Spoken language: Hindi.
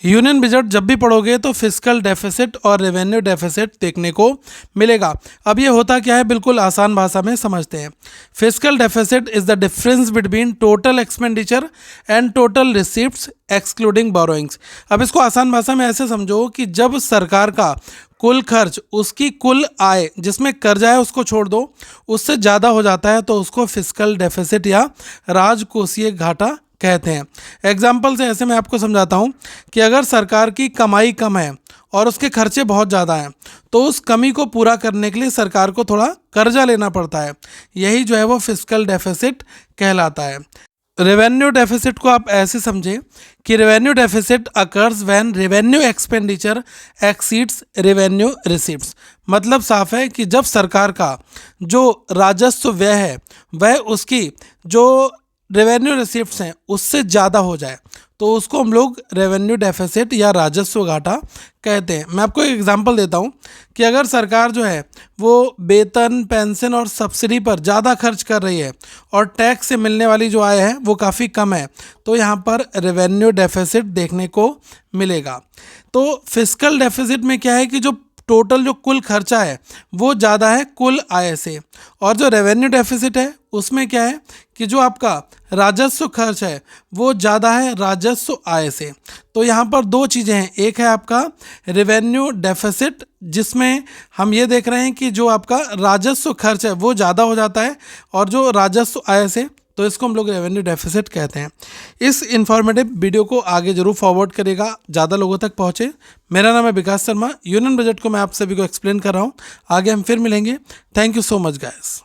यूनियन बजट जब भी पढ़ोगे तो फिस्कल डेफिसिट और रेवेन्यू डेफिसिट देखने को मिलेगा। अब ये होता क्या है, बिल्कुल आसान भाषा में समझते हैं। Fiscal deficit is the difference between total expenditure and total receipts excluding borrowings. अब इसको आसान भाषा में ऐसे समझो कि जब सरकार का कुल खर्च उसकी कुल आय, जिसमें कर्जा है उसको छोड़ दो, उससे ज़्यादा हो जाता है तो उसको फिस्कल डेफिसिट या राजकोषीय घाटा कहते हैं। एग्जाम्पल से ऐसे मैं आपको समझाता हूँ कि अगर सरकार की कमाई कम है और उसके खर्चे बहुत ज़्यादा हैं तो उस कमी को पूरा करने के लिए सरकार को थोड़ा कर्जा लेना पड़ता है। यही जो है वो फिस्कल डेफिसिट कहलाता है। रेवेन्यू डेफिसिट को आप ऐसे समझें कि revenue deficit occurs when revenue expenditure exceeds revenue receipts. मतलब साफ है कि जब सरकार का जो राजस्व व्यय है वह उसकी जो रेवेन्यू रिसीप्ट्स हैं उससे ज़्यादा हो जाए तो उसको हम लोग रेवेन्यू डेफिसिट या राजस्व घाटा कहते हैं। मैं आपको एक एग्जांपल देता हूँ कि अगर सरकार जो है वो वेतन, पेंशन और सब्सिडी पर ज़्यादा खर्च कर रही है और टैक्स से मिलने वाली जो आय है वो काफ़ी कम है तो यहाँ पर रेवेन्यू डेफिसिट देखने को मिलेगा। तो फिस्कल डेफिसिट में क्या है कि जो टोटल जो कुल खर्चा है वो ज़्यादा है कुल आय से, और जो रेवेन्यू डेफिसिट है उसमें क्या है कि जो आपका राजस्व खर्च है वो ज़्यादा है राजस्व आय से। तो यहाँ पर दो चीज़ें हैं, एक है आपका रेवेन्यू डेफिसिट जिसमें हम ये देख रहे हैं कि जो आपका राजस्व खर्च है वो ज़्यादा हो जाता है और जो राजस्व आय से, तो इसको हम लोग रेवेन्यू डेफिसिट कहते हैं। इस इन्फॉर्मेटिव वीडियो को आगे जरूर फॉरवर्ड करेगा, ज़्यादा लोगों तक पहुँचे। मेरा नाम है विकास शर्मा, यूनियन बजट को मैं आप सभी को एक्सप्लेन कर रहा हूँ। आगे हम फिर मिलेंगे। Thank you so much guys.